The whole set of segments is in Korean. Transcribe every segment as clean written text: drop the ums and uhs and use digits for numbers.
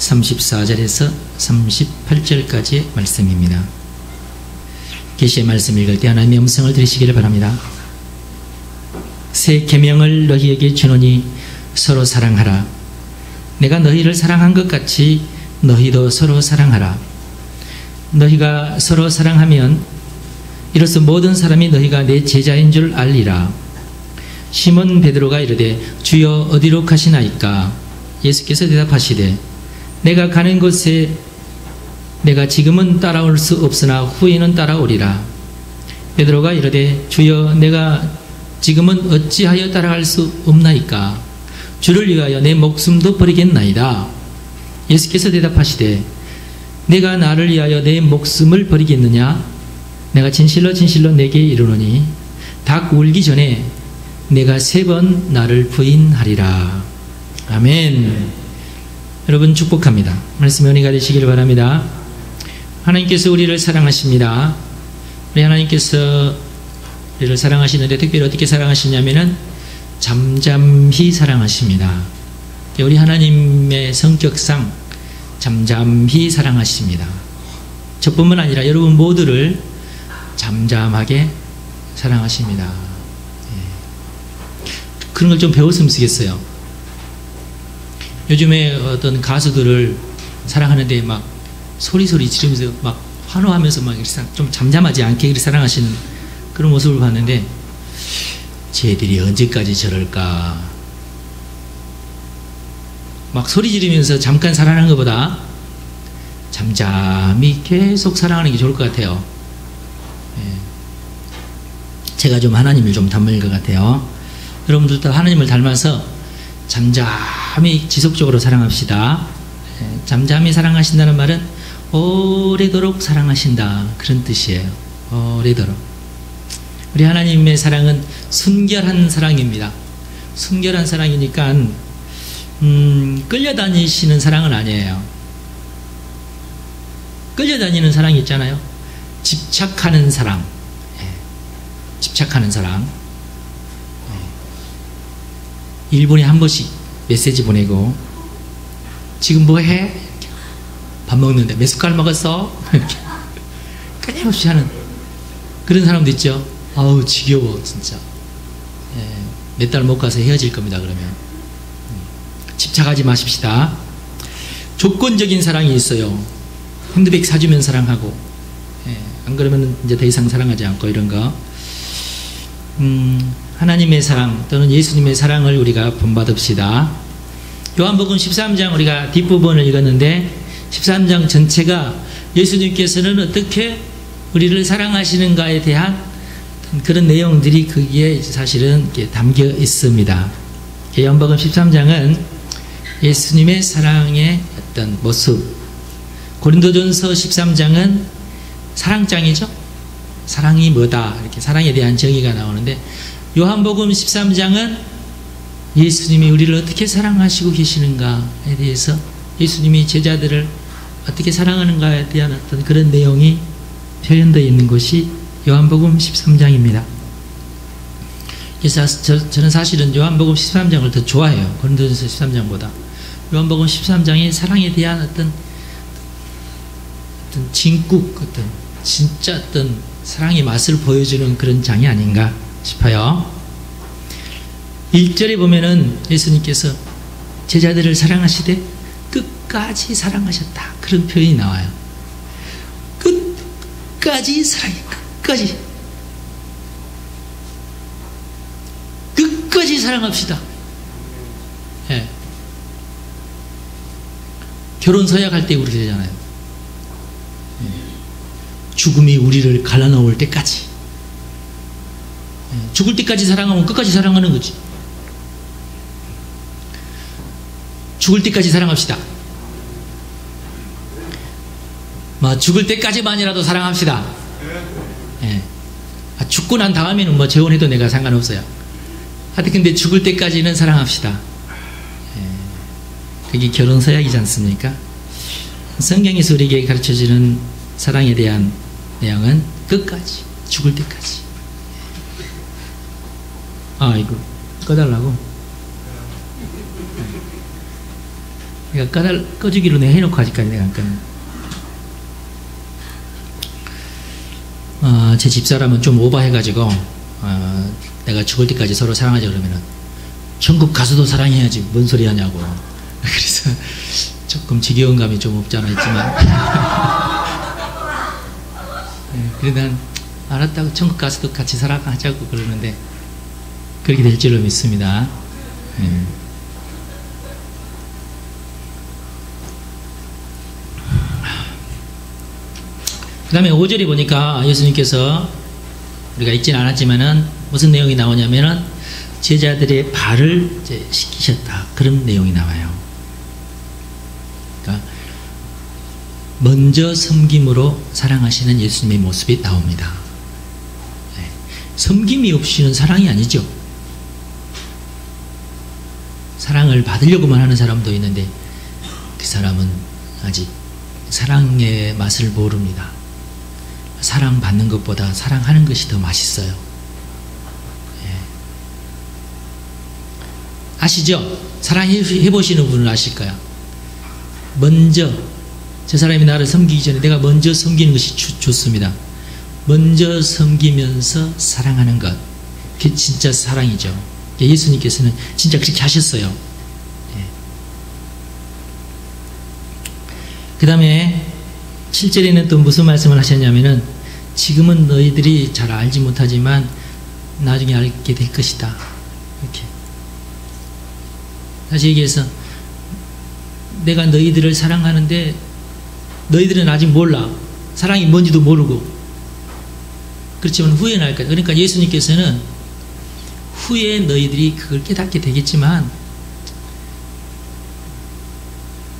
34절에서 38절까지의 말씀입니다. 계시의 말씀 읽을 때 하나님의 음성을 들으시기를 바랍니다. 새 계명을 너희에게 주노니 서로 사랑하라. 내가 너희를 사랑한 것 같이 너희도 서로 사랑하라. 너희가 서로 사랑하면 이로써 모든 사람이 너희가 내 제자인 줄 알리라. 시몬 베드로가 이르되 주여 어디로 가시나이까? 예수께서 대답하시되 내가 가는 곳에 내가 지금은 따라올 수 없으나 후에는 따라오리라. 베드로가 이르되 주여 내가 지금은 어찌하여 따라갈 수 없나이까? 주를 위하여 내 목숨도 버리겠나이다. 예수께서 대답하시되 내가 나를 위하여 내 목숨을 버리겠느냐? 내가 진실로 진실로 내게 이르노니 닭 울기 전에 내가 3번 나를 부인하리라. 아멘. 여러분 축복합니다. 말씀의 은혜가 되시기를 바랍니다. 하나님께서 우리를 사랑하십니다. 우리 하나님께서 우리를 사랑하시는데 특별히 어떻게 사랑하시냐면은 잠잠히 사랑하십니다. 우리 하나님의 성격상 잠잠히 사랑하십니다. 저뿐만 아니라 여러분 모두를 잠잠하게 사랑하십니다. 그런 걸 좀 배웠으면 쓰겠어요. 요즘에 어떤 가수들을 사랑하는데 막 소리 지르면서 막 환호하면서 막 좀 잠잠하지 않게 이렇게 사랑하시는 그런 모습을 봤는데 쟤들이 언제까지 저럴까? 막 소리 지르면서 잠깐 사랑하는 것보다 잠잠히 계속 사랑하는 게 좋을 것 같아요. 제가 좀 하나님을 좀 닮은 것 같아요. 여러분들도 하나님을 닮아서 잠잠히 지속적으로 사랑합시다. 잠잠히 사랑하신다는 말은 오래도록 사랑하신다 그런 뜻이에요. 오래도록. 우리 하나님의 사랑은 순결한 사랑입니다. 순결한 사랑이니까 끌려다니시는 사랑은 아니에요. 끌려다니는 사랑이 있잖아요. 집착하는 사랑. 집착하는 사랑. 1분에 한 번씩 메시지 보내고 지금 뭐해? 밥 먹는데 몇 숟갈 먹었어? 끊임없이 하는 그런 사람도 있죠. 아우 지겨워 진짜. 몇 달 못 가서 헤어질 겁니다. 그러면 집착하지 마십시다. 조건적인 사랑이 있어요. 핸드백 사주면 사랑하고 안 그러면 이제 더 이상 사랑하지 않고 이런 거. 하나님의 사랑 또는 예수님의 사랑을 우리가 본받읍시다. 요한복음 13장 우리가 뒷부분을 읽었는데 13장 전체가 예수님께서는 어떻게 우리를 사랑하시는가에 대한 그런 내용들이 거기에 사실은 담겨 있습니다. 요한복음 13장은 예수님의 사랑의 어떤 모습, 고린도전서 13장은 사랑장이죠. 사랑이 뭐다 이렇게 사랑에 대한 정의가 나오는데 요한복음 13장은 예수님이 우리를 어떻게 사랑하시고 계시는가에 대해서 예수님이 제자들을 어떻게 사랑하는가에 대한 어떤 그런 내용이 표현되어 있는 것이 요한복음 13장입니다. 그래서 저는 사실은 요한복음 13장을 더 좋아해요. 고린도전서 13장보다. 요한복음 13장이 사랑에 대한 어떤 진국, 어떤 진짜 어떤 사랑의 맛을 보여주는 그런 장이 아닌가 싶어요. 1절에 보면은 예수님께서 제자들을 사랑하시되 끝까지 사랑하셨다 그런 표현이 나와요. 끝까지 사랑해. 끝까지 사랑합시다. 결혼 서약할 때 그렇게 되잖아요. 죽음이 우리를 갈라놓을 때까지. 죽을 때까지 사랑하면 끝까지 사랑하는 거지. 죽을 때까지 사랑합시다. 죽을 때까지만이라도 사랑합시다. 죽고 난 다음에는 뭐 재혼해도 내가 상관없어요. 하여튼 근데 죽을 때까지는 사랑합시다. 그게 결혼 서약이지 않습니까? 성경에서 우리에게 가르쳐주는 사랑에 대한 내용은 끝까지, 죽을 때까지. 이거 꺼달라고? 내가 꺼주기로 내가 해놓고 아직까지 내가 안 꺼내. 제 집사람은 좀 오버해가지고 내가 죽을 때까지 서로 사랑하자 그러면은 천국 가서도 사랑해야지 뭔 소리 하냐고. 그래서 조금 지겨운 감이 좀 없지 않아 있지만 그래도 난 알았다고 천국 가서도 같이 사랑하자고 그러는데 그렇게 될 줄로 믿습니다. 그 다음에 5절에 보니까 예수님께서 우리가 읽진 않았지만은 무슨 내용이 나오냐면은 제자들의 발을 이제 씻기셨다. 그런 내용이 나와요. 그러니까 먼저 섬김으로 사랑하시는 예수님의 모습이 나옵니다. 섬김이 없이는 사랑이 아니죠. 사랑을 받으려고만 하는 사람도 있는데 그 사람은 아직 사랑의 맛을 모릅니다. 사랑받는 것보다 사랑하는 것이 더 맛있어요. 아시죠? 사랑해보시는 분은 아실 거야. 먼저 저 사람이 나를 섬기기 전에 내가 먼저 섬기는 것이 좋습니다. 먼저 섬기면서 사랑하는 것, 그게 진짜 사랑이죠. 예수님께서는 진짜 그렇게 하셨어요. 그 다음에 7절에는 또 무슨 말씀을 하셨냐면은 지금은 너희들이 잘 알지 못하지만 나중에 알게 될 것이다. 이렇게. 다시 얘기해서 내가 너희들을 사랑하는데 너희들은 아직 몰라. 사랑이 뭔지도 모르고. 그렇지만 후에 날 거다. 그러니까 예수님께서는 후에 너희들이 그걸 깨닫게 되겠지만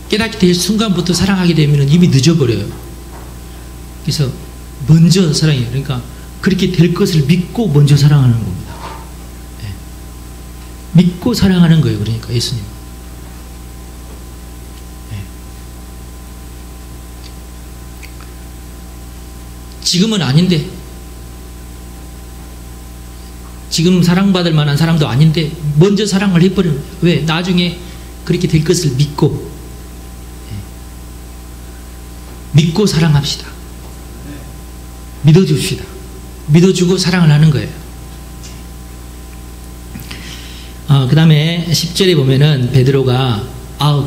깨닫게 될 순간부터 사랑하게 되면 이미 늦어버려요. 그래서 먼저 사랑해요. 그러니까 그렇게 될 것을 믿고 먼저 사랑하는 겁니다. 믿고 사랑하는 거예요. 그러니까 예수님. 지금은 아닌데, 지금 사랑받을 만한 사람도 아닌데 먼저 사랑을 해버려요. 왜? 나중에 그렇게 될 것을 믿고 사랑합시다. 믿어줍시다. 믿어주고 사랑을 하는 거예요. 그 다음에 10절에 보면은 베드로가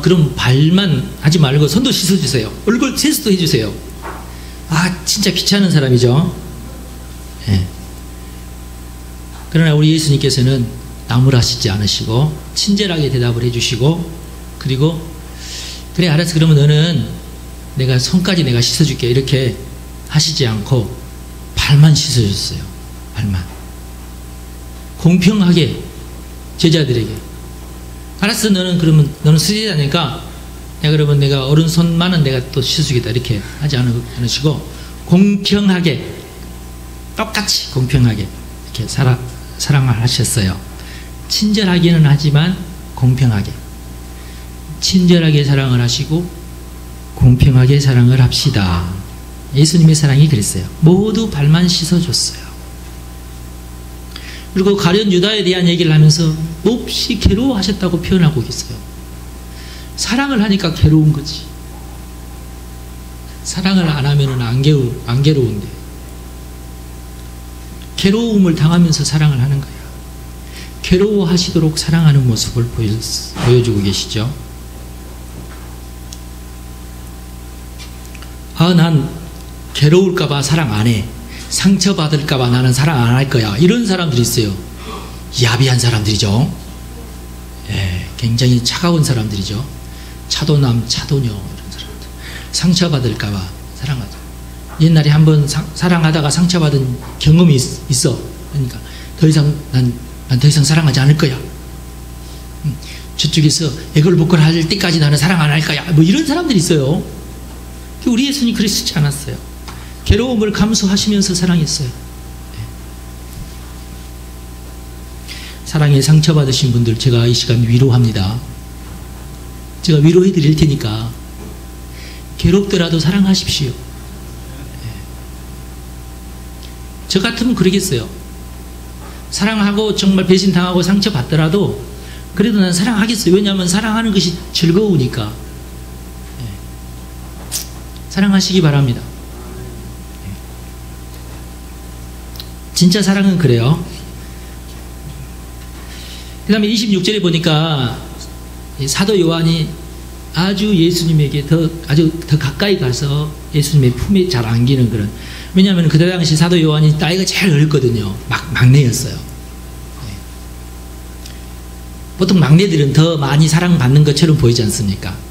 그럼 발만 하지 말고 손도 씻어주세요. 얼굴 세수도 해주세요. 진짜 귀찮은 사람이죠. 그러나 우리 예수님께서는 나무라시지 않으시고 친절하게 대답을 해주시고, 그리고 그래 알았어, 그러면 너는 내가 손까지 내가 씻어줄게 이렇게 하시지 않고 발만 씻어줬어요. 발만 공평하게 제자들에게. 알았어, 너는 그러면 너는 수제자니까 그러면 내가 오른손만은 내가 또 씻어주겠다 이렇게 하지 않으시고 공평하게, 똑같이 공평하게 이렇게 사랑을 하셨어요. 친절하기는 하지만 공평하게, 친절하게 사랑을 하시고 공평하게 사랑을 합시다. 예수님의 사랑이 그랬어요. 모두 발만 씻어줬어요. 그리고 가룟 유다에 대한 얘기를 하면서 몹시 괴로워하셨다고 표현하고 있어요. 사랑을 하니까 괴로운 거지. 사랑을 안 하면은 안 괴로운데 괴로움을 당하면서 사랑을 하는 거야. 괴로워하시도록 사랑하는 모습을 보여주고 계시죠. 난 괴로울까봐 사랑 안 해. 상처받을까봐 나는 사랑 안 할 거야. 이런 사람들이 있어요. 야비한 사람들이죠. 굉장히 차가운 사람들이죠. 차도남, 차도녀 이런 사람들. 상처받을까봐 사랑하죠. 옛날에 한번 사랑하다가 상처받은 경험이 있어. 그러니까 더 이상 난 더 이상 사랑하지 않을 거야. 저쪽에서 애걸복걸 할 때까지 나는 사랑 안 할 거야. 뭐 이런 사람들이 있어요. 우리 예수님 그러시지 않았어요. 괴로움을 감수하시면서 사랑했어요. 사랑에 상처받으신 분들 제가 이 시간 위로합니다. 제가 위로해 드릴 테니까 괴롭더라도 사랑하십시오. 저 같으면 그러겠어요. 사랑하고 정말 배신당하고 상처받더라도 그래도 난 사랑하겠어요. 왜냐하면 사랑하는 것이 즐거우니까. 사랑하시기 바랍니다. 진짜 사랑은 그래요. 그 다음에 26절에 보니까 사도 요한이 아주 예수님에게 아주 더 가까이 가서 예수님의 품에 잘 안기는 그런, 왜냐하면 그때 당시 사도 요한이 나이가 제일 어렸거든요. 막내였어요. 보통 막내들은 더 많이 사랑받는 것처럼 보이지 않습니까?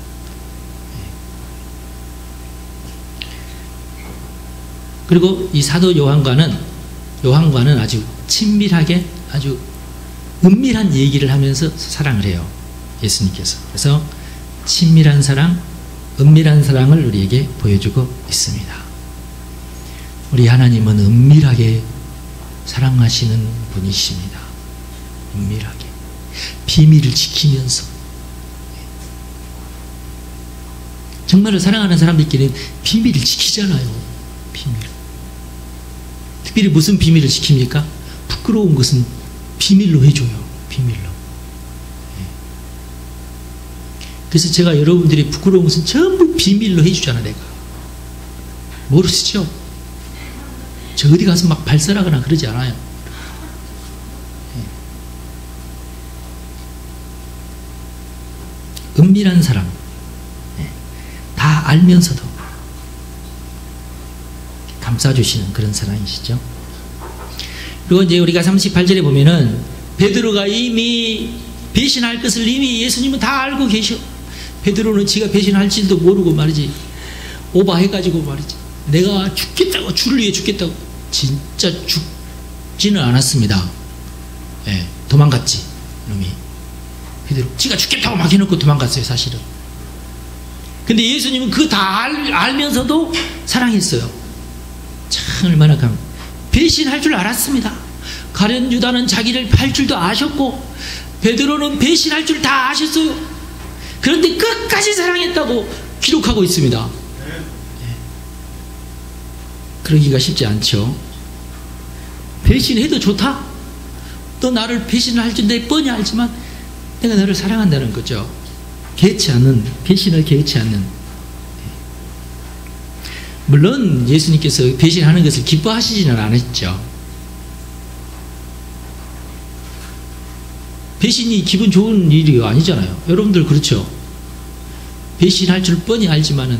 그리고 이 사도 요한과는 아주 친밀하게, 아주 은밀한 얘기를 하면서 사랑을 해요. 예수님께서. 그래서 친밀한 사랑, 은밀한 사랑을 우리에게 보여주고 있습니다. 우리 하나님은 은밀하게 사랑하시는 분이십니다. 은밀하게. 비밀을 지키면서. 정말로 사랑하는 사람들끼리는 비밀을 지키잖아요. 비밀. 특별히 무슨 비밀을 지킵니까? 부끄러운 것은 비밀로 해줘요. 비밀로. 그래서 제가 여러분들이 부끄러운 것은 전부 비밀로 해주잖아, 내가. 모르시죠? 저 어디 가서 막 발설하거나 그러지 않아요. 은밀한 사랑. 다 알면서도 감싸주시는 그런 사랑이시죠. 그리고 이제 우리가 38절에 보면은 베드로가 이미 배신할 것을 이미 예수님은 다 알고 계셔. 베드로는 지가 배신할지도 모르고 말이지, 오바해가지고 말이지, 내가 죽겠다고, 주를 위해 죽겠다고. 진짜 죽지는 않았습니다. 예, 도망갔지 놈이. 베드로 지가 죽겠다고 막 해놓고 도망갔어요, 사실은. 근데 예수님은 그거 다 알면서도 사랑했어요. 참 얼마나 배신할 줄 알았습니다. 가룟 유다는 자기를 팔 줄도 아셨고, 베드로는 배신할 줄 다 아셨어요. 그런데 끝까지 사랑했다고 기록하고 있습니다. 그러기가 쉽지 않죠. 배신해도 좋다? 너 나를 배신할 줄 내 뻔히 알지만 내가 너를 사랑한다는 거죠. 개의치 않는, 배신을 개의치 않는. 물론 예수님께서 배신하는 것을 기뻐하시지는 않았죠. 배신이 기분 좋은 일이 아니잖아요. 여러분들 그렇죠? 배신할 줄 뻔히 알지만은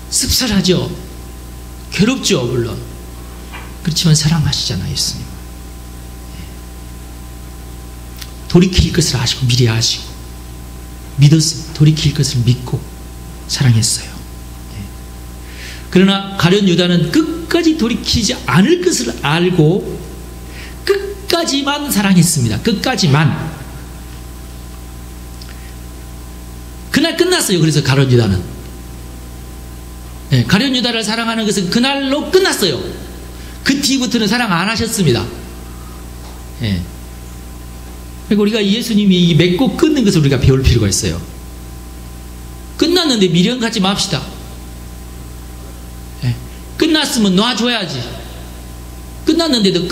씁쓸하죠. 괴롭죠, 물론. 그렇지만 사랑하시잖아요, 예수님. 돌이킬 것을 아시고 미리 아시고 믿었어요. 돌이킬 것을 믿고 사랑했어요. 그러나 가룟 유다는 끝까지 돌이키지 않을 것을 알고 끝까지만 사랑했습니다. 끝까지만. 그날 끝났어요. 그래서 가룟 유다는. 가룟 유다를 사랑하는 것은 그날로 끝났어요. 그 뒤부터는 사랑 안 하셨습니다. 그리고 우리가 예수님이 맺고 끊는 것을 우리가 배울 필요가 있어요. 끝났는데 미련 갖지 맙시다. 끝났으면 놔줘야지. 끝났는데도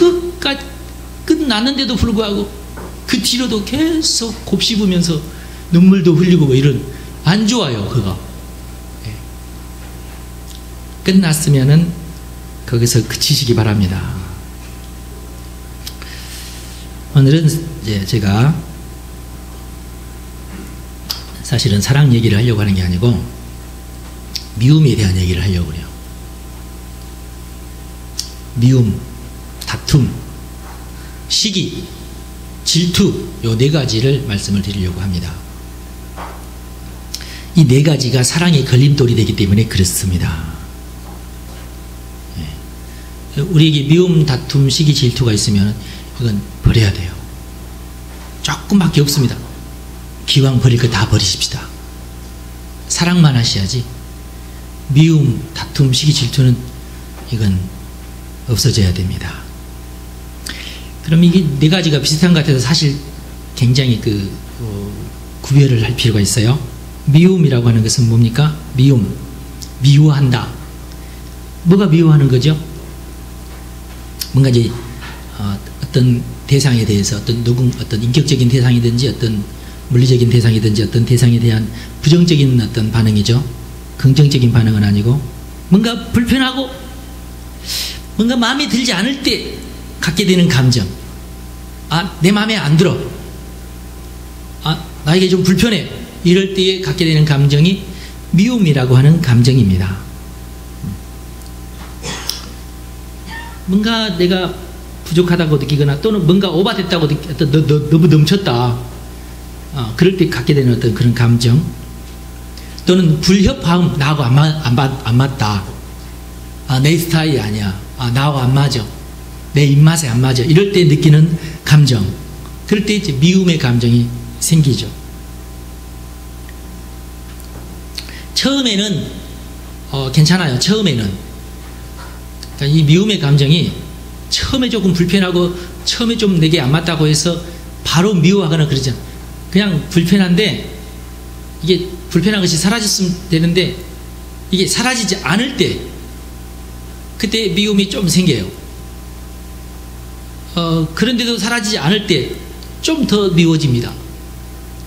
끝났는데도 불구하고 그 뒤로도 계속 곱씹으면서 눈물도 흘리고 뭐 이런, 안 좋아요, 그거. 끝났으면은 거기서 그치시기 바랍니다. 오늘은 이제 제가 사실은 사랑 얘기를 하려고 하는 게 아니고 미움에 대한 얘기를 하려고 해요. 미움, 다툼, 시기, 질투, 요 네 가지를 말씀을 드리려고 합니다. 이 네 가지가 사랑의 걸림돌이 되기 때문에 그렇습니다. 우리에게 미움, 다툼, 시기, 질투가 있으면 이건 버려야 돼요. 조금밖에 없습니다. 기왕 버릴 거 다 버리십시다. 사랑만 하셔야지. 미움, 다툼, 시기, 질투는 이건 없어져야 됩니다. 그럼 이게 네 가지가 비슷한 것 같아서 사실 굉장히 구별을 할 필요가 있어요. 미움이라고 하는 것은 뭡니까? 미움, 미워한다. 뭐가 미워하는 거죠? 뭔가 이제 어떤 대상에 대해서 어떤 인격적인 대상이든지 어떤 물리적인 대상이든지 어떤 대상에 대한 부정적인 어떤 반응이죠. 긍정적인 반응은 아니고 뭔가 불편하고 뭔가 마음에 들지 않을 때 갖게 되는 감정. 아, 내 마음에 안 들어. 아, 나에게 좀 불편해. 이럴 때에 갖게 되는 감정이 미움이라고 하는 감정입니다. 뭔가 내가 부족하다고 느끼거나 또는 뭔가 오바됐다고 너무 넘쳤다. 그럴 때 갖게 되는 어떤 그런 감정. 또는 불협화음, 나하고 안 맞다. 아, 내 스타일이 아니야. 아, 나하고 안 맞아. 내 입맛에 안 맞아. 이럴 때 느끼는 감정. 그럴 때 이제 미움의 감정이 생기죠. 처음에는 괜찮아요. 처음에는. 그러니까 이 미움의 감정이 처음에 조금 불편하고 처음에 좀 내게 안 맞다고 해서 바로 미워하거나 그러지 않아요. 그냥 불편한데 이게 불편한 것이 사라졌으면 되는데 이게 사라지지 않을 때 그때 미움이 좀 생겨요. 그런데도 사라지지 않을 때 좀 더 미워집니다.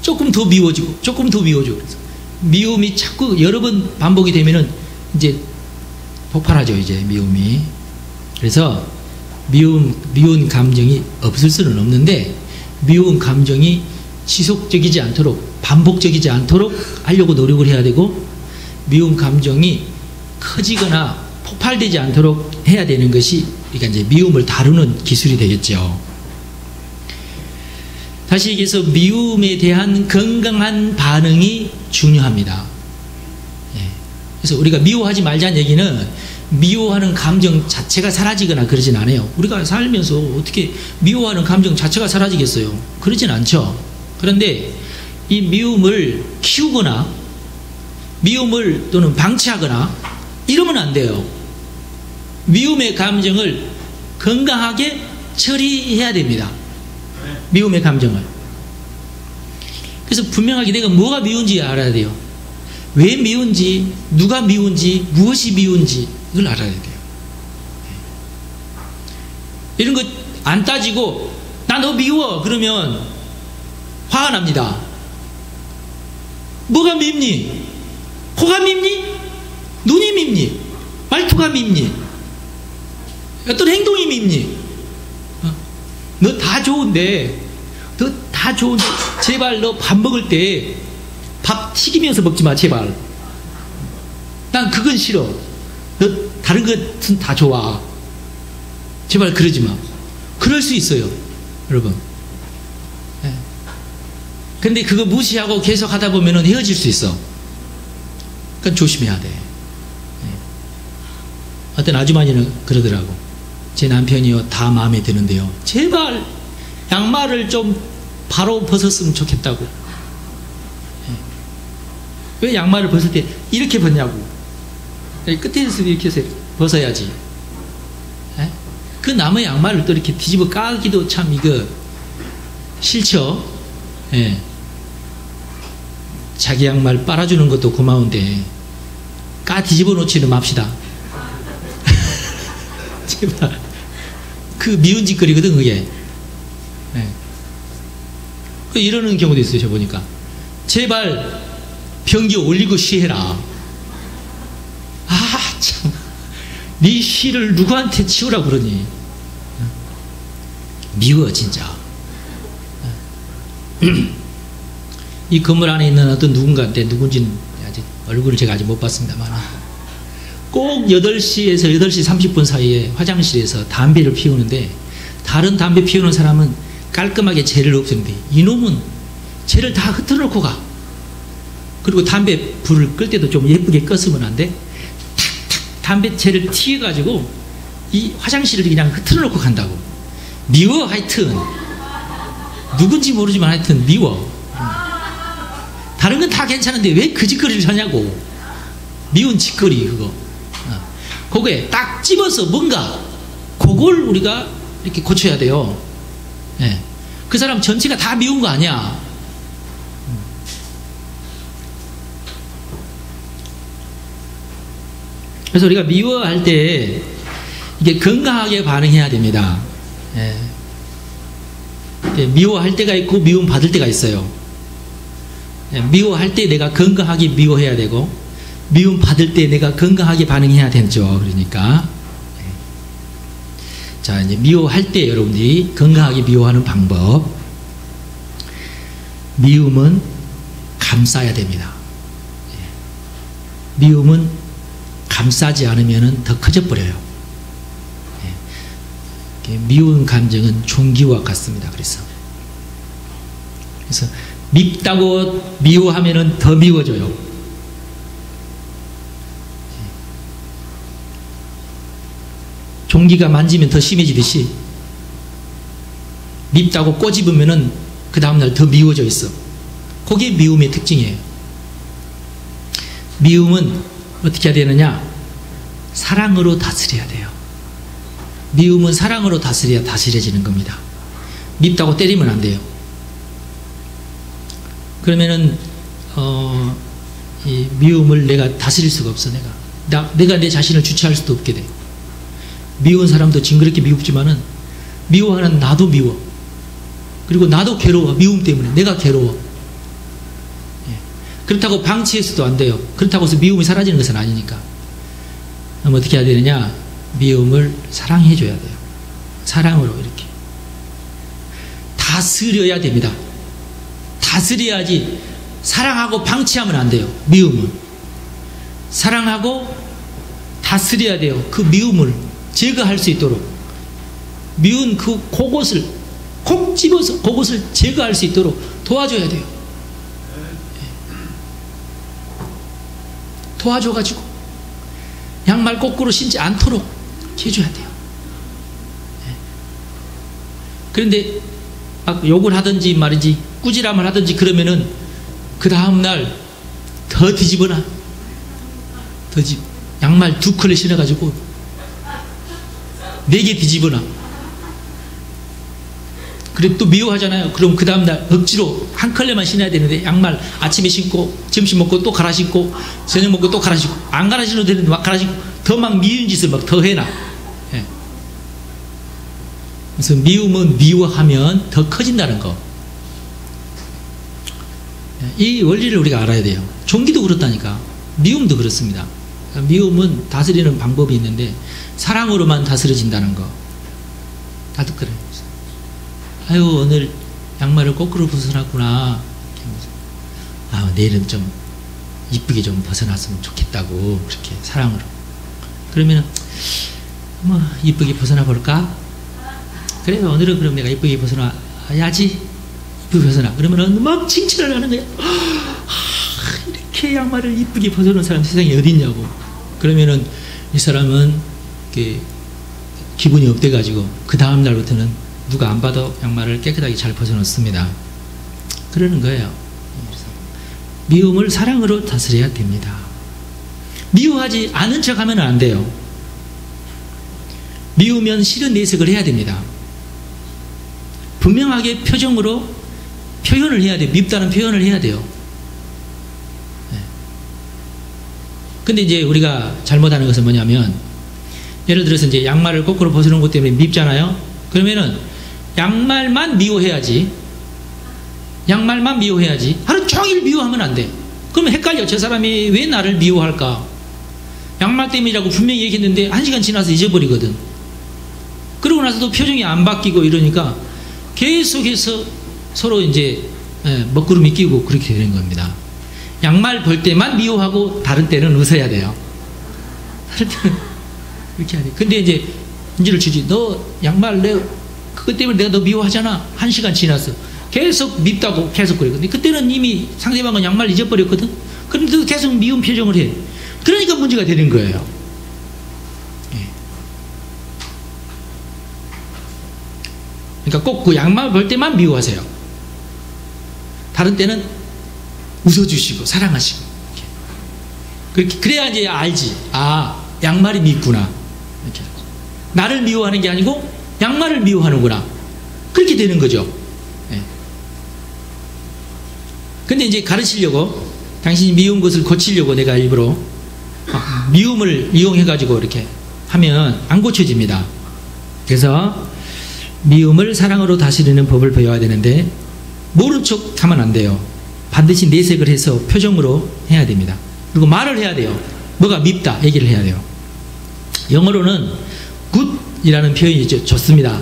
조금 더 미워지고 조금 더 미워지고. 그래서 미움이 자꾸 여러 번 반복이 되면은 이제 폭발하죠. 이제 미움이. 그래서 미운 감정이 없을 수는 없는데 미운 감정이 지속적이지 않도록 반복적이지 않도록 하려고 노력을 해야 되고 미운 감정이 커지거나 폭발되지 않도록 해야 되는 것이 그러니까 이제 미움을 다루는 기술이 되겠죠. 다시 얘기해서 미움에 대한 건강한 반응이 중요합니다. 그래서 우리가 미워하지 말자는 얘기는 미워하는 감정 자체가 사라지거나 그러진 않아요. 우리가 살면서 어떻게 미워하는 감정 자체가 사라지겠어요? 그러진 않죠. 그런데 이 미움을 키우거나 미움을 또는 방치하거나 이러면 안 돼요. 미움의 감정을 건강하게 처리해야 됩니다. 미움의 감정을. 그래서 분명하게 내가 뭐가 미운지 알아야 돼요. 왜 미운지, 누가 미운지, 무엇이 미운지 이걸 알아야 돼요. 이런 거 안 따지고 나 너 미워 그러면 화가 납니다. 뭐가 밉니? 코가 밉니? 눈이 밉니? 말투가 밉니? 어떤 행동이 밉니? 너 다 좋은데 너 다 좋은데 제발 너 밥 먹을 때 밥 튀기면서 먹지 마 제발. 난 그건 싫어. 너 다른 것은 다 좋아. 제발 그러지 마. 그럴 수 있어요 여러분. 근데 그거 무시하고 계속 하다 보면 헤어질 수 있어. 그러니까 조심해야 돼. 어떤 아주머니는 그러더라고. 제 남편이요 다 마음에 드는데요 제발 양말을 좀 바로 벗었으면 좋겠다고. 왜 양말을 벗을 때 이렇게 벗냐고. 끝에서 이렇게 해서 벗어야지. 그 남의 양말을 또 이렇게 뒤집어 까기도 참 이거 싫죠. 자기 양말 빨아주는 것도 고마운데 까 뒤집어 놓지는 맙시다. 제발. 그 미운 짓거리거든 그게. 이러는 경우도 있어요. 저 보니까 제발 변기 올리고 쉬해라. 아 참, 네 쉬를 누구한테 치우라고 그러니. 미워 진짜. 이 건물 안에 있는 어떤 누군가인데 누군지는 아직 얼굴을 제가 아직 못 봤습니다만 꼭 8시에서 8시 30분 사이에 화장실에서 담배를 피우는데 다른 담배 피우는 사람은 깔끔하게 재를 없애는데 이놈은 재를 다 흩어놓고 가. 그리고 담배 불을 끌 때도 좀 예쁘게 껐으면 안 돼? 탁탁 담배 재를 튀겨가지고 이 화장실을 그냥 흩어놓고 간다고. 미워 하여튼. 누군지 모르지만 하여튼 미워. 다른 건 다 괜찮은데 왜 그 짓거리를 하냐고. 미운 짓거리 그거. 그거에 딱 집어서 뭔가 그걸 우리가 이렇게 고쳐야 돼요. 그 사람 전체가 다 미운 거 아니야. 그래서 우리가 미워할 때 이게 건강하게 반응해야 됩니다. 미워할 때가 있고 미움 받을 때가 있어요. 미워할 때 내가 건강하게 미워해야 되고 미움 받을 때 내가 건강하게 반응해야 되죠. 그러니까. 자, 이제 미워할 때 여러분들이 건강하게 미워하는 방법. 미움은 감싸야 됩니다. 미움은 감싸지 않으면 더 커져버려요. 미운 감정은 총기와 같습니다. 그래서 밉다고 미워하면 더 미워져요. 종기가 만지면 더 심해지듯이 밉다고 꼬집으면 그 다음날 더 미워져 있어. 그게 미움의 특징이에요. 미움은 어떻게 해야 되느냐? 사랑으로 다스려야 돼요. 미움은 사랑으로 다스려야 다스려지는 겁니다. 밉다고 때리면 안 돼요. 그러면은 이 미움을 내가 다스릴 수가 없어. 내가 내 자신을 주체할 수도 없게 돼. 미운 사람도 징그럽게 미웁지만은 미워하는 나도 미워. 그리고 나도 괴로워. 미움 때문에 내가 괴로워. 그렇다고 방치해서도 안 돼요. 그렇다고 해서 미움이 사라지는 것은 아니니까. 그럼 어떻게 해야 되느냐? 미움을 사랑해 줘야 돼요. 사랑으로 이렇게 다스려야 됩니다. 다스려야지. 사랑하고 방치하면 안 돼요. 미움은 사랑하고 다스려야 돼요. 그 미움을 제거할 수 있도록 미운 그곳을 콕 집어서 그곳을 제거할 수 있도록 도와줘야 돼요. 도와줘가지고 양말 거꾸로 신지 않도록 해줘야 돼요. 그런데 막 욕을 하든지 말이지 꾸지람을 하든지 그러면은 그 다음날 더 뒤집어놔. 양말 2컬레 신어가지고 4개 뒤집어놔. 그리고 또 미워하잖아요. 그럼 그 다음날 억지로 1컬레만 신어야 되는데 양말 아침에 신고 점심 먹고 또 갈아 신고 저녁 먹고 또 갈아 신고 안 갈아 신어도 되는데 막 갈아 신고 더 막 미운 짓을 막 더 해놔. 예. 그래서 미움은 미워하면 더 커진다는 거. 이 원리를 우리가 알아야 돼요. 종기도 그렇다니까. 미움도 그렇습니다. 미움은 다스리는 방법이 있는데 사랑으로만 다스려진다는 거. 다들 그래요. 아유 오늘 양말을 거꾸로 벗어났구나. 아 내일은 좀 이쁘게 좀 벗어났으면 좋겠다고 그렇게 사랑으로. 그러면 뭐 이쁘게 벗어나 볼까? 그래 오늘은 그럼 내가 이쁘게 벗어나야지. 이쁘게 벗어나. 그러면 막 칭찬을 하는 거야. 이렇게 양말을 이쁘게 벗어놓은 사람 세상에 어디 있냐고. 그러면은 이 사람은 기분이 업돼가지고 그 다음 날부터는 누가 안 봐도 양말을 깨끗하게 잘 벗어놓습니다. 그러는 거예요. 미움을 사랑으로 다스려야 됩니다. 미워하지 않은 척 하면 안 돼요. 미우면 싫은 내색을 해야 됩니다. 분명하게 표정으로 표현을 해야 돼요. 밉다는 표현을 해야 돼요. 근데 이제 우리가 잘못하는 것은 뭐냐면 예를 들어서 이제 양말을 거꾸로 벗어놓은 것 때문에 밉잖아요. 그러면은 양말만 미워해야지. 양말만 미워해야지. 하루 종일 미워하면 안 돼. 그러면 헷갈려. 저 사람이 왜 나를 미워할까? 양말 때문이라고 분명히 얘기했는데 1시간 지나서 잊어버리거든. 그러고 나서도 표정이 안 바뀌고 이러니까 계속해서 서로 이제 먹구름이 끼고 그렇게 되는 겁니다. 양말 볼 때만 미워하고 다른 때는 웃어야 돼요. 다른 때는 이렇게 해야 돼. 근데 이제 문제를 주지. 너 양말 그것 때문에 내가 너 미워하잖아. 1시간 지났어. 계속 밉다고 계속 그래. 근데 그때는 이미 상대방은 양말 잊어버렸거든. 그런데도 계속 미운 표정을 해. 그러니까 문제가 되는 거예요. 그러니까 꼭 그 양말 볼 때만 미워하세요. 다른 때는 웃어주시고 사랑하시고 그렇게 그래야 이제 알지. 아 양말이 밉구나. 이렇게 나를 미워하는 게 아니고 양말을 미워하는구나. 그렇게 되는 거죠. 근데 이제 가르치려고 당신이 미운 것을 고치려고 내가 일부러 미움을 이용해 가지고 이렇게 하면 안 고쳐집니다. 그래서 미움을 사랑으로 다스리는 법을 배워야 되는데 모른 척 하면 안 돼요. 반드시 내색을 해서 표정으로 해야 됩니다. 그리고 말을 해야 돼요. 뭐가 밉다 얘기를 해야 돼요. 영어로는 good이라는 표현이 좋습니다.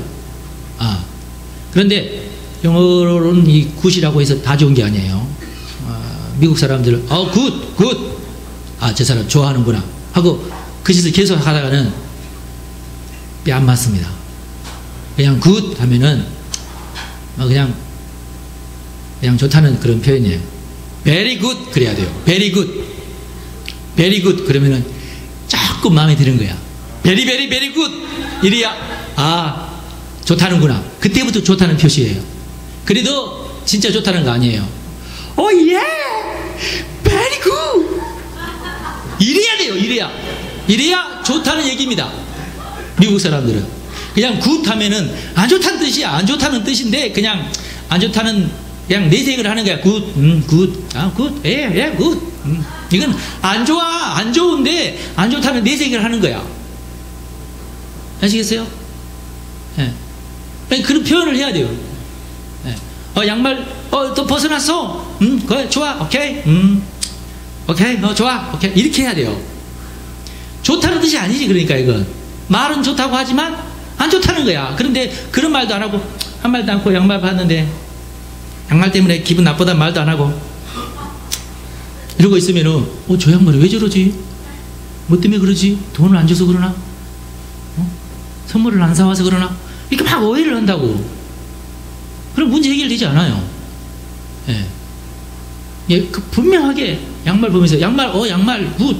그런데 영어로는 이 good이라고 해서 다 좋은 게 아니에요. 미국 사람들은 good 저 사람 좋아하는구나 하고 그 짓을 계속 하다가는 안 맞습니다. 그냥 good 하면은 그냥 좋다는 그런 표현이에요. very good 그래야 돼요. very good 그러면은 조금 마음에 드는 거야. very good 이래야 좋다는구나. 그때부터 좋다는 표시예요. 그래도 진짜 좋다는 거 아니에요. very good 이래야 돼요. 이래야 좋다는 얘기입니다. 미국 사람들은 그냥 good 하면은 안 좋다는 뜻이야. 안 좋다는 뜻인데 그냥 안 좋다는 그냥 내색을 하는 거야. good good good 이건 안 좋아 안 좋은데 안 좋다는 내색을 하는 거야. 아시겠어요? 그런 표현을 해야 돼요. 양말 또 벗어났어. 그래 좋아 오케이 좋아 오케이 이렇게 해야 돼요. 좋다는 뜻이 아니지. 그러니까 이건 말은 좋다고 하지만 안 좋다는 거야. 그런데 그런 말도 안 하고 한 말도 않고 양말 봤는데 양말 때문에 기분 나쁘다는 말도 안 하고 이러고 있으면은 저 양말이 왜 저러지? 뭐 때문에 그러지? 돈을 안 줘서 그러나? 선물을 안 사와서 그러나? 이렇게 막 오해를 한다고. 그럼 문제 해결되지 않아요. 분명하게 양말 보면서 양말 굿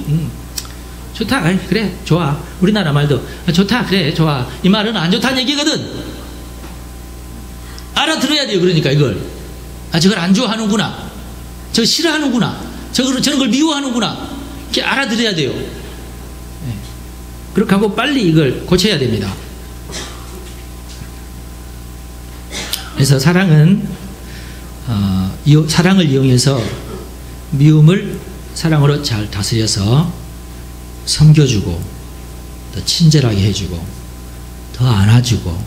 좋다 그래 좋아. 우리나라 말도 좋다 그래 좋아. 이 말은 안 좋다는 얘기거든. 알아들어야 돼요. 그러니까 이걸 저걸 안 좋아하는구나, 저걸 싫어하는구나, 저런 걸 미워하는구나, 이렇게 알아들어야 돼요. 그렇게 하고 빨리 이걸 고쳐야 됩니다. 그래서 사랑은 사랑을 이용해서 미움을 사랑으로 잘 다스려서 섬겨주고 더 친절하게 해주고 더 안아주고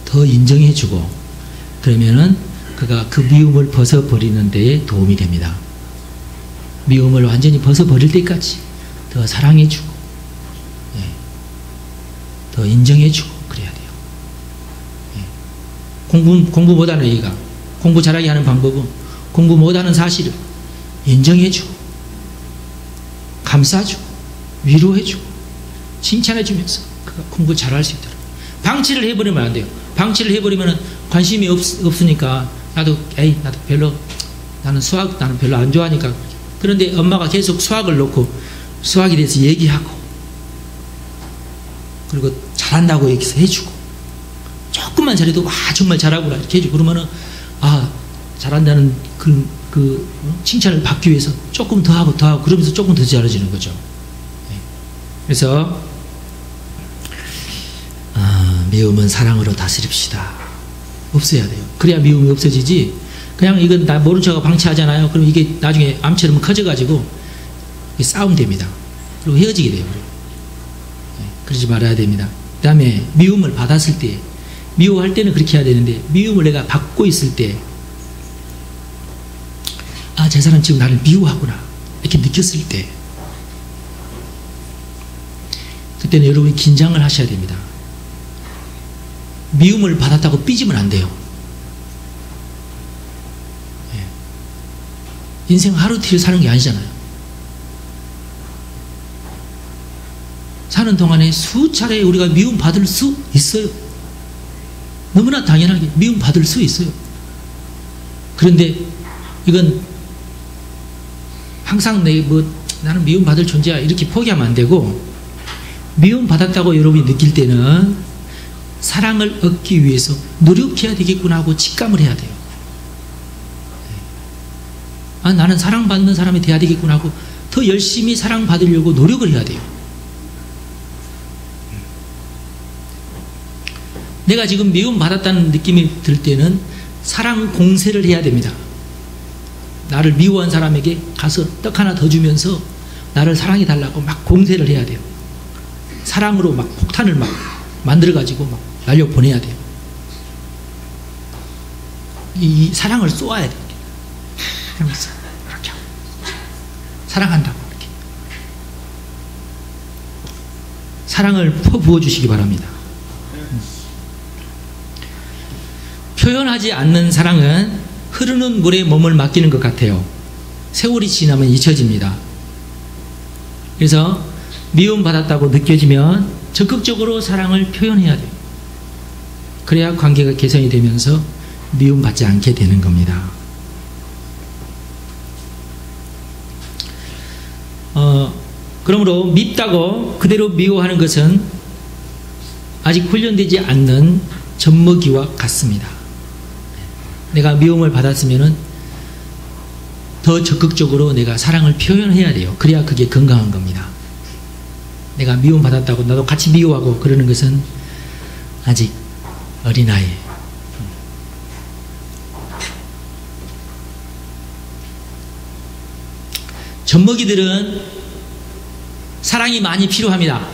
더 인정해주고 그러면은 그가 그 미움을 벗어버리는 데에 도움이 됩니다. 미움을 완전히 벗어버릴 때까지 더 사랑해주고 더 인정해주고 그래야 돼요. 공부 못하는 애가 공부 잘하게 하는 방법은 공부 못하는 사실을 인정해주고 감싸주고 위로해주고 칭찬해주면서 그가 공부 잘할 수 있도록. 방치를 해버리면 안 돼요. 방치를 해버리면 관심이 없으니까 나도 별로 나는 별로 안 좋아하니까. 그런데 엄마가 계속 수학을 놓고 수학에 대해서 얘기하고 그리고 잘한다고 얘기해서 해주고 조금만 잘해도 정말 잘하구나 이렇게 해주고 그러면은 잘한다는 그 칭찬을 받기 위해서 조금 더 하고 그러면서 조금 더 잘해지는 거죠. 그래서 미움은 사랑으로 다스립시다. 없어야 돼요. 그래야 미움이 없어지지. 그냥 이건 나 모른 척하고 방치하잖아요. 그럼 이게 나중에 암처럼 커져가지고 싸움 됩니다. 그리고 헤어지게 돼요. 그러지 말아야 됩니다. 그 다음에 미움을 받았을 때, 미워할 때는 그렇게 해야 되는데 미움을 내가 받고 있을 때 저 사람 지금 나를 미워하구나 이렇게 느꼈을 때 그때는 여러분이 긴장을 하셔야 됩니다. 미움을 받았다고 삐지면 안 돼요. 인생 하루티를 사는 게 아니잖아요. 사는 동안에 수차례 우리가 미움 받을 수 있어요. 너무나 당연하게 미움 받을 수 있어요. 그런데 이건 항상 나는 미움 받을 존재야 이렇게 포기하면 안 되고, 미움 받았다고 여러분이 느낄 때는 사랑을 얻기 위해서 노력해야 되겠구나 하고 직감을 해야 돼요. 나는 사랑받는 사람이 돼야 되겠구나 하고 더 열심히 사랑받으려고 노력을 해야 돼요. 내가 지금 미움받았다는 느낌이 들 때는 사랑 공세를 해야 됩니다. 나를 미워한 사람에게 가서 떡 하나 더 주면서 나를 사랑해달라고 막 공세를 해야 돼요. 사랑으로 막 폭탄을 막 만들어가지고 막 날려보내야 돼요. 이 사랑을 쏘아야 돼요. 하면서 이렇게 사랑한다고 이렇게 사랑을 퍼부어 주시기 바랍니다. 표현하지 않는 사랑은 흐르는 물에 몸을 맡기는 것 같아요. 세월이 지나면 잊혀집니다. 그래서 미움받았다고 느껴지면 적극적으로 사랑을 표현해야 돼요. 그래야 관계가 개선이 되면서 미움받지 않게 되는 겁니다. 그러므로 밉다고 그대로 미워하는 것은 아직 훈련되지 않는 젖먹이와 같습니다. 내가 미움을 받았으면 더 적극적으로 내가 사랑을 표현해야 돼요. 그래야 그게 건강한 겁니다. 내가 미움받았다고 나도 같이 미워하고 그러는 것은 아직 어린아이. 젖먹이들은 사랑이 많이 필요합니다.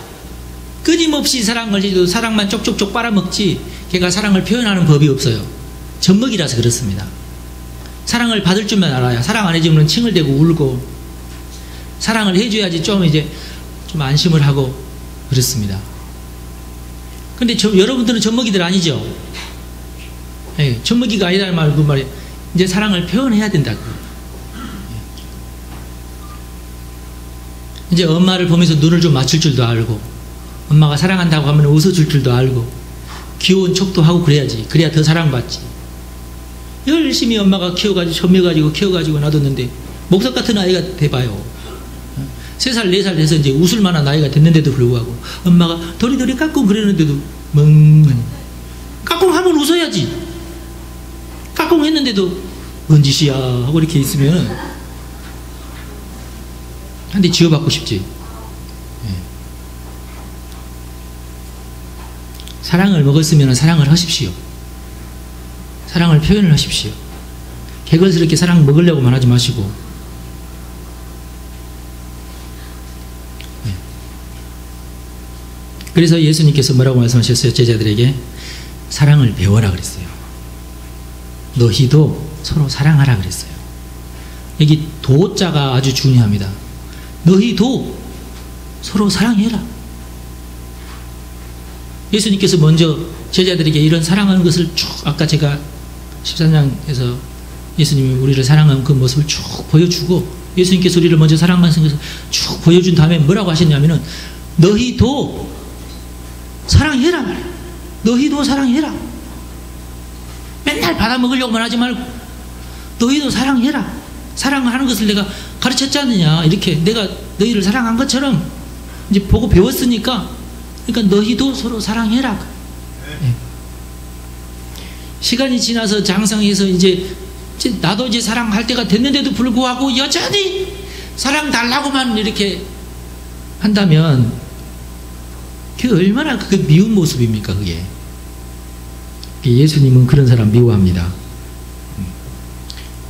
끊임없이 사랑을 해도 사랑만 쪽쪽쪽 빨아먹지 걔가 사랑을 표현하는 법이 없어요. 젖먹이라서 그렇습니다. 사랑을 받을 줄만 알아야. 사랑 안 해주면 칭을 대고 울고, 사랑을 해줘야지 좀 안심을 하고 그렇습니다. 근데 여러분들은 젖먹이들 아니죠? 예, 젖먹이가 아니라는 말, 그 말이에요. 이제 사랑을 표현해야 된다고. 이제 엄마를 보면서 눈을 좀 맞출 줄도 알고, 엄마가 사랑한다고 하면 웃어줄 줄도 알고, 귀여운 척도 하고 그래야지. 그래야 더 사랑받지. 열심히 엄마가 키워가지고 젖매가지고 키워가지고 놔뒀는데 목석 같은 아이가 돼봐요. 3살 4살 돼서 이제 웃을 만한 나이가 됐는데도 불구하고 엄마가 도리도리 까꿍 그러는데도 멍. 까꿍 하면 웃어야지. 까꿍 했는데도 뭔 짓이야 하고 이렇게 있으면 한 대 지어받고 싶지. 사랑을 먹었으면 사랑을 하십시오. 사랑을 표현을 하십시오. 개걸스럽게 사랑 먹으려고만 하지 마시고. 그래서 예수님께서 뭐라고 말씀하셨어요? 제자들에게 사랑을 배워라 그랬어요. 너희도 서로 사랑하라 그랬어요. 여기 도자가 아주 중요합니다. 너희도 서로 사랑해라. 예수님께서 먼저 제자들에게 이런 사랑하는 것을 쭉, 아까 제가 13장에서 예수님이 우리를 사랑하는 그 모습을 쭉 보여주고, 예수님께서 우리를 먼저 사랑하는 것을 쭉 보여준 다음에 뭐라고 하셨냐면은 너희도 사랑해라 말이야. 너희도 사랑해라. 맨날 받아먹으려고만 하지 말고 너희도 사랑해라. 사랑하는 것을 내가 가르쳤지 않느냐. 이렇게 내가 너희를 사랑한 것처럼 이제 보고 배웠으니까, 그러니까 너희도 서로 사랑해라. 시간이 지나서 장성해서 이제 나도 이제 사랑할 때가 됐는데도 불구하고 여전히 사랑 달라고만 이렇게 한다면 그게 얼마나 그게 미운 모습입니까? 그게 예수님은 그런 사람 미워합니다.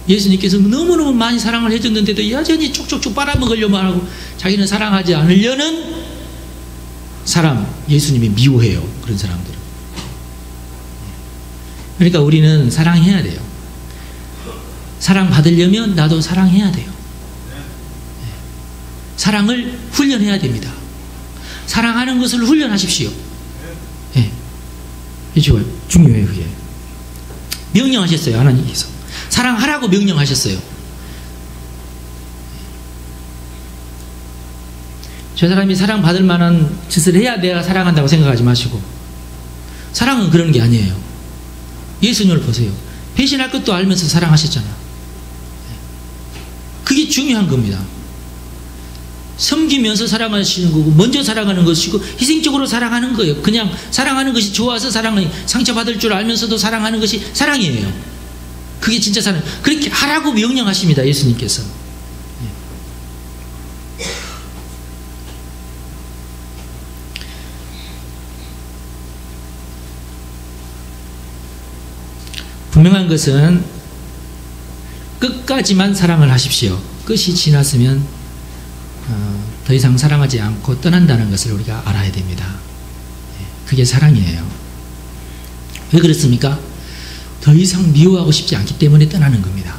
예수님께서 너무너무 많이 사랑을 해줬는데도 여전히 쪽쪽쪽 빨아먹으려만 하고 자기는 사랑하지 않으려는 사람, 예수님이 미워해요. 그런 사람들은. 그러니까 우리는 사랑해야 돼요. 사랑받으려면 나도 사랑해야 돼요. 사랑을 훈련해야 됩니다. 사랑하는 것을 훈련하십시오. 이게 중요해요. 그게 명령하셨어요. 하나님께서 사랑하라고 명령하셨어요. 저 사람이 사랑받을 만한 짓을 해야 내가 사랑한다고 생각하지 마시고, 사랑은 그런 게 아니에요. 예수님을 보세요. 배신할 것도 알면서 사랑하셨잖아요. 그게 중요한 겁니다. 섬기면서 사랑하시는 거고, 먼저 사랑하는 것이고, 희생적으로 사랑하는 거예요. 그냥 사랑하는 것이 좋아서 사랑을, 상처받을 줄 알면서도 사랑하는 것이 사랑이에요. 그게 진짜 사랑. 그렇게 하라고 명령하십니다. 예수님께서. 분명한 것은 끝까지만 사랑을 하십시오. 끝이 지났으면 더 이상 사랑하지 않고 떠난다는 것을 우리가 알아야 됩니다. 그게 사랑이에요. 왜 그렇습니까? 더 이상 미워하고 싶지 않기 때문에 떠나는 겁니다.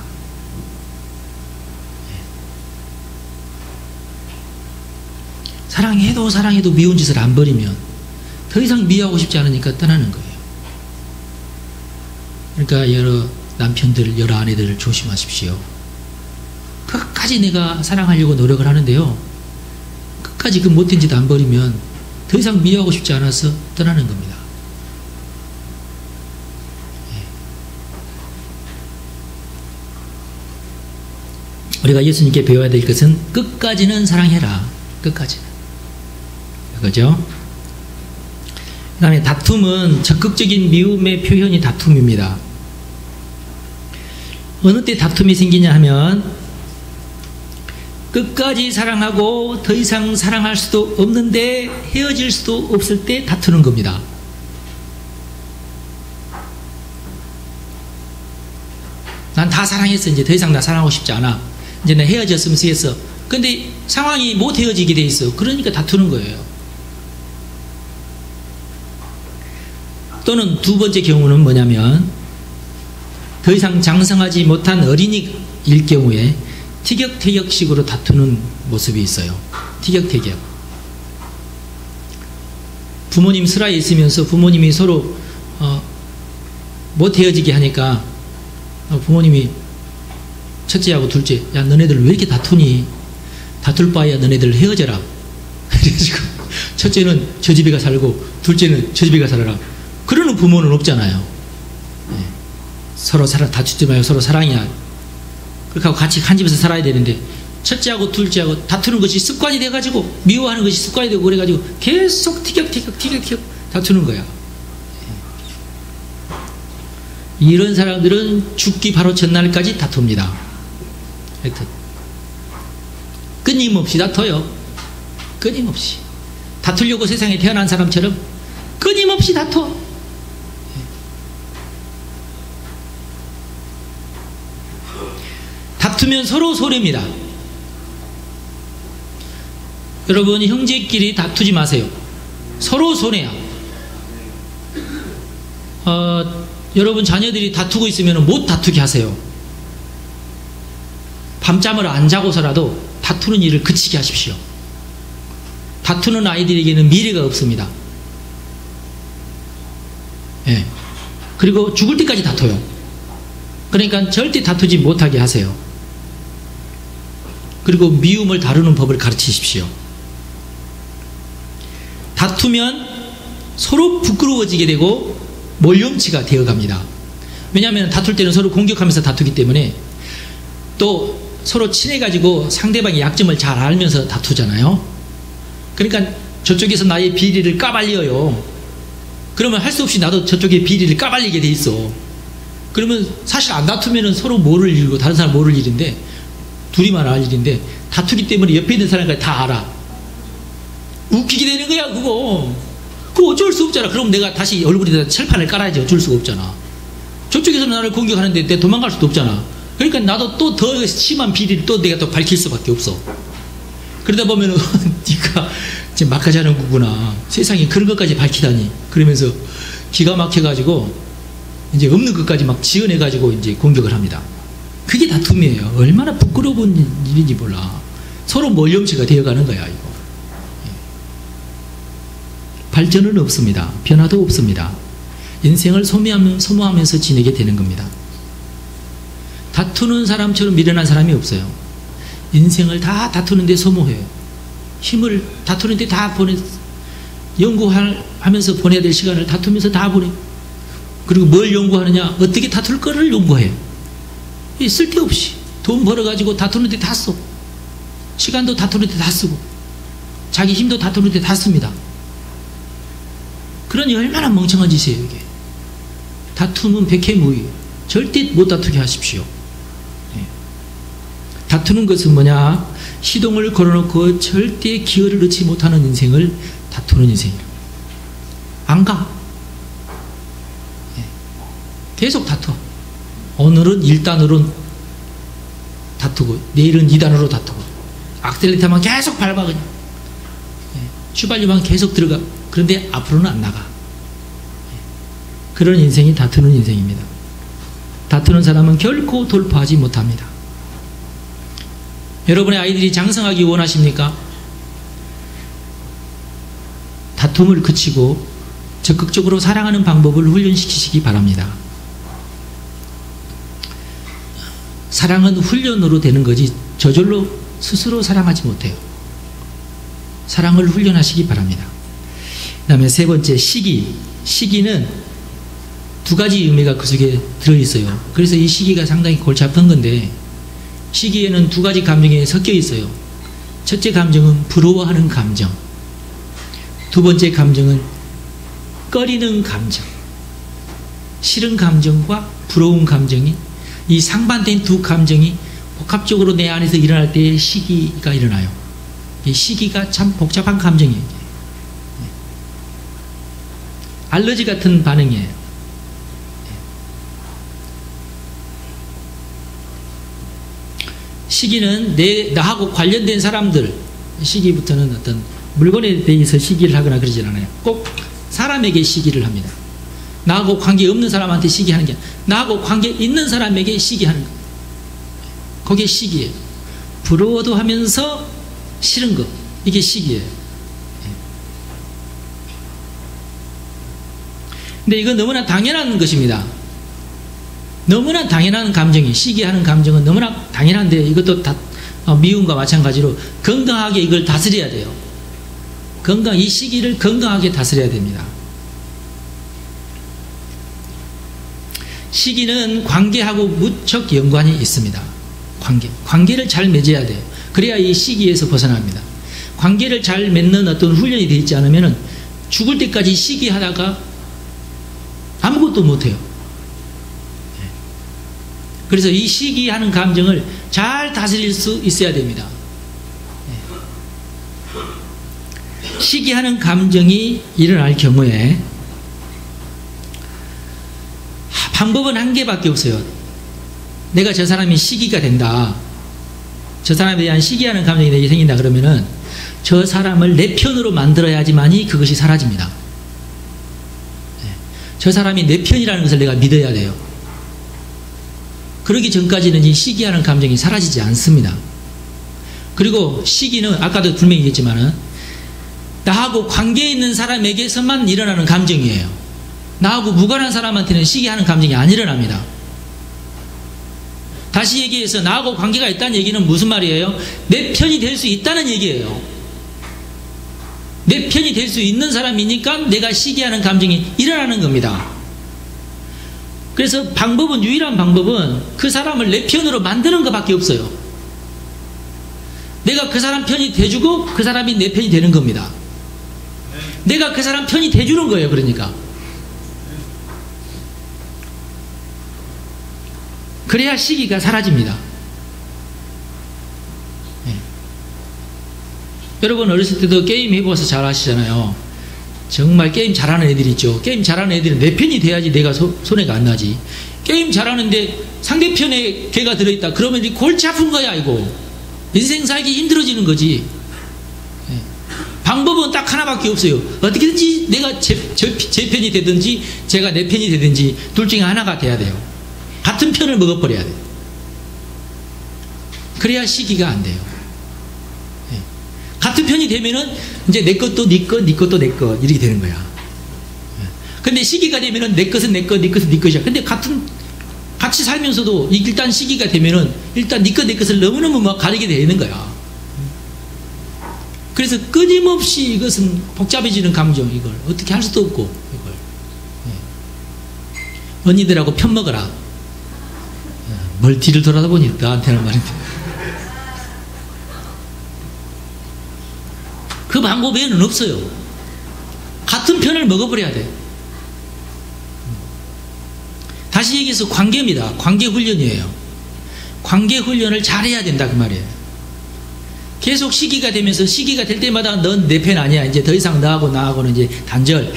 사랑해도 미운 짓을 안 버리면 더 이상 미워하고 싶지 않으니까 떠나는 거예요. 그러니까 여러 남편들, 여러 아내들 조심하십시오. 끝까지 내가 사랑하려고 노력을 하는데요, 끝까지 그 못된 짓 안 버리면 더 이상 미워하고 싶지 않아서 떠나는 겁니다. 우리가 예수님께 배워야 될 것은 끝까지는 사랑해라. 끝까지는. 그죠? 그 다음에 다툼은 적극적인 미움의 표현이 다툼입니다. 어느 때 다툼이 생기냐 하면 끝까지 사랑하고 더 이상 사랑할 수도 없는데 헤어질 수도 없을 때 다투는 겁니다. 난 다 사랑했어. 이제 더 이상 나 사랑하고 싶지 않아. 이제 나 헤어졌으면 쓰겠어. 근데 상황이 못 헤어지게 돼 있어. 그러니까 다투는 거예요. 또는 두 번째 경우는 뭐냐면 더 이상 장성하지 못한 어린이일 경우에 티격태격식으로 다투는 모습이 있어요. 티격태격. 부모님 슬하에 있으면서 부모님이 서로 못 헤어지게 하니까 부모님이 첫째하고 둘째, 야 너네들 왜 이렇게 다투니? 다툴 바에야 너네들 헤어져라. 그래가지고 첫째는 저 집에 가 살고 둘째는 저 집에 가 살아라. 그러는 부모는 없잖아요. 네. 서로 다투지 말고 서로 사랑이야. 그렇게 하고 같이 한 집에서 살아야 되는데 첫째하고 둘째하고 다투는 것이 습관이 돼가지고 미워하는 것이 습관이 되고 그래가지고 계속 티격태격 다투는 거야. 이런 사람들은 죽기 바로 전날까지 다툽니다. 하여튼 끊임없이 다퉈요. 끊임없이 다투려고 세상에 태어난 사람처럼 끊임없이 다퉈. 다투면 서로 손해입니다. 여러분 형제끼리 다투지 마세요. 서로 손해야. 여러분 자녀들이 다투고 있으면 못 다투게 하세요. 밤잠을 안 자고서라도 다투는 일을 그치게 하십시오. 다투는 아이들에게는 미래가 없습니다. 예. 그리고 죽을 때까지 다퉈요. 그러니까 절대 다투지 못하게 하세요. 그리고 미움을 다루는 법을 가르치십시오. 다투면 서로 부끄러워지게 되고 몰염치가 되어갑니다. 왜냐하면 다툴 때는 서로 공격하면서 다투기 때문에 또 서로 친해가지고 상대방의 약점을 잘 알면서 다투잖아요. 그러니까 저쪽에서 나의 비리를 까발려요. 그러면 할 수 없이 나도 저쪽의 비리를 까발리게 돼 있어. 그러면 사실 안 다투면 서로 모를 일이고 다른 사람 모를 일인데 둘이만 알 일인데 다투기 때문에 옆에 있는 사람까지 다 알아. 웃기게 되는 거야 그거. 그거 어쩔 수 없잖아. 그럼 내가 다시 얼굴에다 철판을 깔아야지. 어쩔 수가 없잖아. 저쪽에서 나를 공격하는데 내가 도망갈 수도 없잖아. 그러니까 나도 또 더 심한 비리를 또 내가 또 밝힐 수밖에 없어. 그러다 보면은 네가 지금 막하지 않은 거구나. 세상에 그런 것까지 밝히다니. 그러면서 기가 막혀가지고 이제 없는 것까지 막 지어내가지고 이제 공격을 합니다. 그게 다툼이에요. 얼마나 부끄러운 일인지 몰라. 서로 몰염치가 되어가는 거야 이거. 발전은 없습니다. 변화도 없습니다. 인생을 소모하면서 지내게 되는 겁니다. 다투는 사람처럼 미련한 사람이 없어요. 인생을 다 다투는데 소모해요. 힘을 다투는데 다 연구하면서 보내야 될 시간을 다투면서 다 보내. 그리고 뭘 연구하느냐? 어떻게 다툴 거를 연구해. 쓸데없이 돈 벌어가지고 다투는데 다 써. 시간도 다투는데 다 쓰고 자기 힘도 다투는데 다 씁니다. 그러니 얼마나 멍청한 짓이에요 이게. 다툼은 백해무익. 절대 못 다투게 하십시오. 다투는 것은 뭐냐? 시동을 걸어놓고 절대 기회를 넣지 못하는 인생을 다투는 인생이에요. 안 가. 계속 다투어. 오늘은 1단으로 다투고 내일은 2단으로 다투고 악셀레이터만 계속 밟아 그냥. 휘발유만 계속 들어가. 그런데 앞으로는 안 나가. 그런 인생이 다투는 인생입니다. 다투는 사람은 결코 돌파하지 못합니다. 여러분의 아이들이 장성하기 원하십니까? 다툼을 그치고 적극적으로 사랑하는 방법을 훈련시키시기 바랍니다. 사랑은 훈련으로 되는 거지 저절로 스스로 사랑하지 못해요. 사랑을 훈련하시기 바랍니다. 그 다음에 세 번째, 시기. 시기는 두 가지 의미가 그 속에 들어있어요. 그래서 이 시기가 상당히 골치 아픈 건데, 시기에는 두 가지 감정이 섞여 있어요. 첫째 감정은 부러워하는 감정, 두 번째 감정은 꺼리는 감정. 싫은 감정과 부러운 감정이, 이 상반된 두 감정이 복합적으로 내 안에서 일어날 때 시기가 일어나요. 이 시기가 참 복잡한 감정이에요. 알러지 같은 반응이에요. 시기는 나하고 관련된 사람들, 시기부터는 어떤 물건에 대해서 시기를 하거나 그러진 않아요. 꼭 사람에게 시기를 합니다. 나하고 관계없는 사람한테 시기하는 게 아니라 나하고 관계 있는 사람에게 시기하는 거예요. 그게 시기예요. 부러워도 하면서 싫은 거, 이게 시기예요. 근데 이건 너무나 당연한 것입니다. 너무나 당연한 감정이, 시기하는 감정은 너무나 당연한데, 이것도 다 미움과 마찬가지로 건강하게 이걸 다스려야 돼요. 이 시기를 건강하게 다스려야 됩니다. 시기는 관계하고 무척 연관이 있습니다. 관계를 잘 맺어야 돼요. 그래야 이 시기에서 벗어납니다. 관계를 잘 맺는 어떤 훈련이 되어 있지 않으면 죽을 때까지 시기하다가 아무것도 못해요. 그래서 이 시기하는 감정을 잘 다스릴 수 있어야 됩니다. 시기하는 감정이 일어날 경우에 방법은 한 개밖에 없어요. 내가 저 사람이 시기가 된다, 저 사람에 대한 시기하는 감정이 내게 생긴다 그러면은 저 사람을 내 편으로 만들어야지만이 그것이 사라집니다. 저 사람이 내 편이라는 것을 내가 믿어야 돼요. 그러기 전까지는 이 시기하는 감정이 사라지지 않습니다. 그리고 시기는 아까도 분명히 얘기했지만은 나하고 관계 있는 사람에게서만 일어나는 감정이에요. 나하고 무관한 사람한테는 시기하는 감정이 안 일어납니다. 다시 얘기해서 나하고 관계가 있다는 얘기는 무슨 말이에요? 내 편이 될 수 있다는 얘기예요. 내 편이 될 수 있는 사람이니까 내가 시기하는 감정이 일어나는 겁니다. 그래서 유일한 방법은 그 사람을 내 편으로 만드는 것밖에 없어요. 내가 그 사람 편이 돼주고 그 사람이 내 편이 되는 겁니다. 내가 그 사람 편이 돼주는 거예요. 그러니까 그래야 시기가 사라집니다. 여러분 어렸을 때도 게임 해보셔서 잘 아시잖아요. 정말 게임 잘하는 애들이 있죠. 게임 잘하는 애들은 내 편이 돼야지 내가 손해가 안 나지. 게임 잘하는데 상대편에 걔가 들어있다 그러면 이제 골치 아픈 거야. 이거 인생 살기 힘들어지는 거지. 방법은 딱 하나밖에 없어요. 어떻게든지 내가 제 편이 되든지 제가 내 편이 되든지 둘 중에 하나가 돼야 돼요. 같은 편을 먹어버려야 돼요. 그래야 시기가 안 돼요. 같은 편이 되면은 이제 내 것도 네 것, 네 것도 내 것 이렇게 되는 거야. 근데 시기가 되면은 내 것은 내 것, 네 것은 네 것이야. 근데 같이 살면서도 일단 시기가 되면은 일단 네 것, 내 것을 너무너무 막 가리게 되는 거야. 그래서 끊임없이 이것은 복잡해지는 감정, 이걸 어떻게 할 수도 없고, 이걸 언니들하고 편 먹어라. 뭘 뒤를 돌아다 보니 나한테는 말인데. 그 방법 외에는 없어요. 같은 편을 먹어버려야 돼. 다시 얘기해서 관계입니다. 관계 훈련이에요. 관계 훈련을 잘해야 된다 그 말이에요. 계속 시기가 되면서 시기가 될 때마다 넌 내 편 아니야. 이제 더 이상 너하고 나하고는 이제 단절.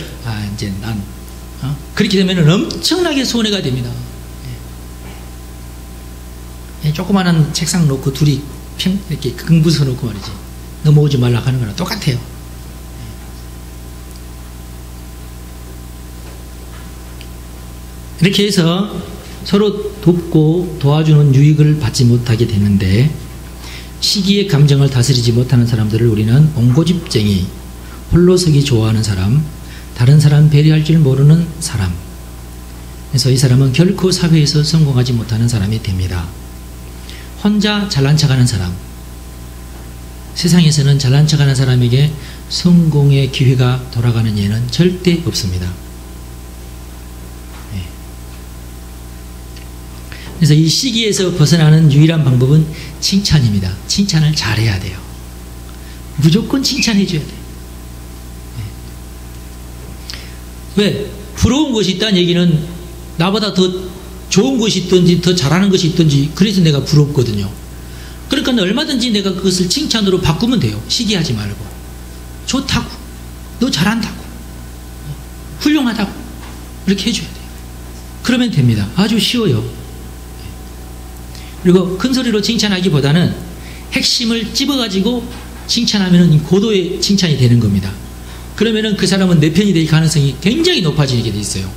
이제 난 그렇게 되면은 엄청나게 손해가 됩니다. 조그마한 책상 놓고 둘이 이렇게 긍부서 놓고 말이지. 넘어오지 말라 하는 거랑 똑같아요. 이렇게 해서 서로 돕고 도와주는 유익을 받지 못하게 되는데, 시기의 감정을 다스리지 못하는 사람들을 우리는 옹고집쟁이, 홀로 서기 좋아하는 사람, 다른 사람 배려할 줄 모르는 사람. 그래서 이 사람은 결코 사회에서 성공하지 못하는 사람이 됩니다. 혼자 잘난 척하는 사람. 세상에서는 잘난 척하는 사람에게 성공의 기회가 돌아가는 예는 절대 없습니다. 그래서 이 시기에서 벗어나는 유일한 방법은 칭찬입니다. 칭찬을 잘해야 돼요. 무조건 칭찬해 줘야 돼요. 왜? 부러운 것이 있다는 얘기는 나보다 더 좋은 것이 있든지 더 잘하는 것이 있든지 그래서 내가 부럽거든요. 그러니까 얼마든지 내가 그것을 칭찬으로 바꾸면 돼요. 시기하지 말고. 좋다고, 너 잘한다고, 훌륭하다고 이렇게 해줘야 돼요. 그러면 됩니다. 아주 쉬워요. 그리고 큰 소리로 칭찬하기보다는 핵심을 찝어가지고 칭찬하면 고도의 칭찬이 되는 겁니다. 그러면은 그 사람은 내 편이 될 가능성이 굉장히 높아지게 돼 있어요.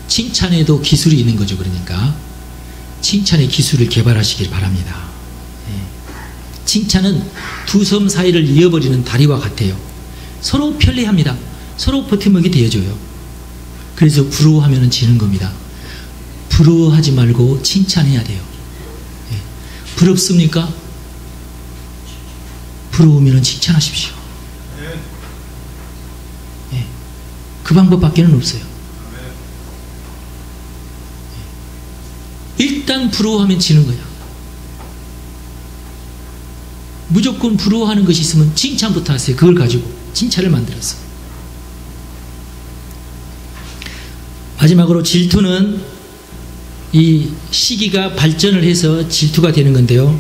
칭찬에도 기술이 있는 거죠. 그러니까 칭찬의 기술을 개발하시길 바랍니다. 칭찬은 두 섬 사이를 이어버리는 다리와 같아요. 서로 편리합니다. 서로 버팀목이 되어줘요. 그래서 부러워하면 지는 겁니다. 부러워하지 말고 칭찬해야 돼요. 부럽습니까? 부러우면 칭찬하십시오. 그 방법밖에는 없어요. 일단 부러워하면 지는 거야. 무조건 부러워하는 것이 있으면 칭찬부터 하세요. 그걸 가지고 칭찬을 만들었어. 마지막으로 질투는 이 시기가 발전을 해서 질투가 되는 건데요.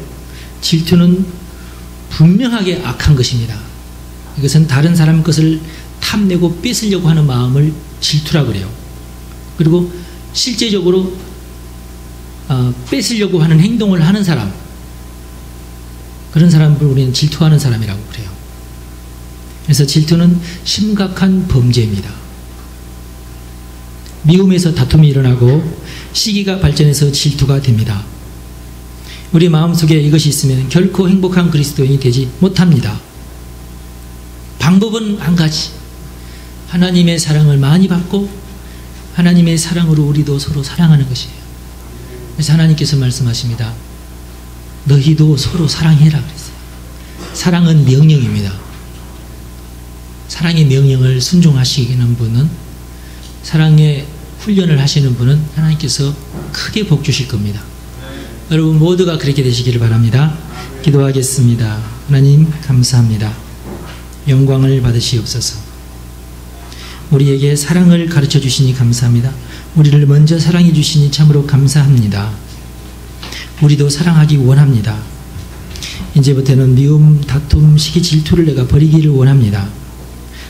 질투는 분명하게 악한 것입니다. 이것은 다른 사람 것을 탐내고 뺏으려고 하는 마음을 질투라고 그래요. 그리고 실제적으로 뺏으려고 하는 행동을 하는 사람, 그런 사람을 우리는 질투하는 사람이라고 그래요. 그래서 질투는 심각한 범죄입니다. 미움에서 다툼이 일어나고 시기가 발전해서 질투가 됩니다. 우리 마음속에 이것이 있으면 결코 행복한 그리스도인이 되지 못합니다. 방법은 한 가지. 하나님의 사랑을 많이 받고 하나님의 사랑으로 우리도 서로 사랑하는 것이에요. 그래서 하나님께서 말씀하십니다. 너희도 서로 사랑해라 그랬어요. 사랑은 명령입니다. 사랑의 명령을 순종하시는 분은, 사랑의 훈련을 하시는 분은 하나님께서 크게 복 주실 겁니다. 여러분 모두가 그렇게 되시기를 바랍니다. 기도하겠습니다. 하나님 감사합니다. 영광을 받으시옵소서. 우리에게 사랑을 가르쳐 주시니 감사합니다. 우리를 먼저 사랑해 주시니 참으로 감사합니다. 우리도 사랑하기 원합니다. 이제부터는 미움, 다툼, 시기, 질투를 내가 버리기를 원합니다.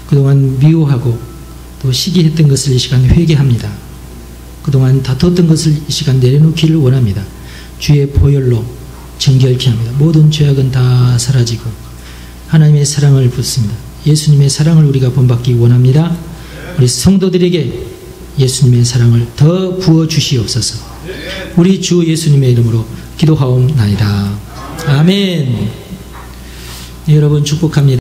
그동안 미워하고 또 시기했던 것을 이 시간 회개합니다. 그동안 다퉜던 것을 이 시간 내려놓기를 원합니다. 주의 보혈로 정결케 합니다. 모든 죄악은 다 사라지고 하나님의 사랑을 붓습니다. 예수님의 사랑을 우리가 본받기 원합니다. 우리 성도들에게 예수님의 사랑을 더 부어주시옵소서. 우리 주 예수님의 이름으로 기도하옵나이다. 아멘. 여러분 축복합니다.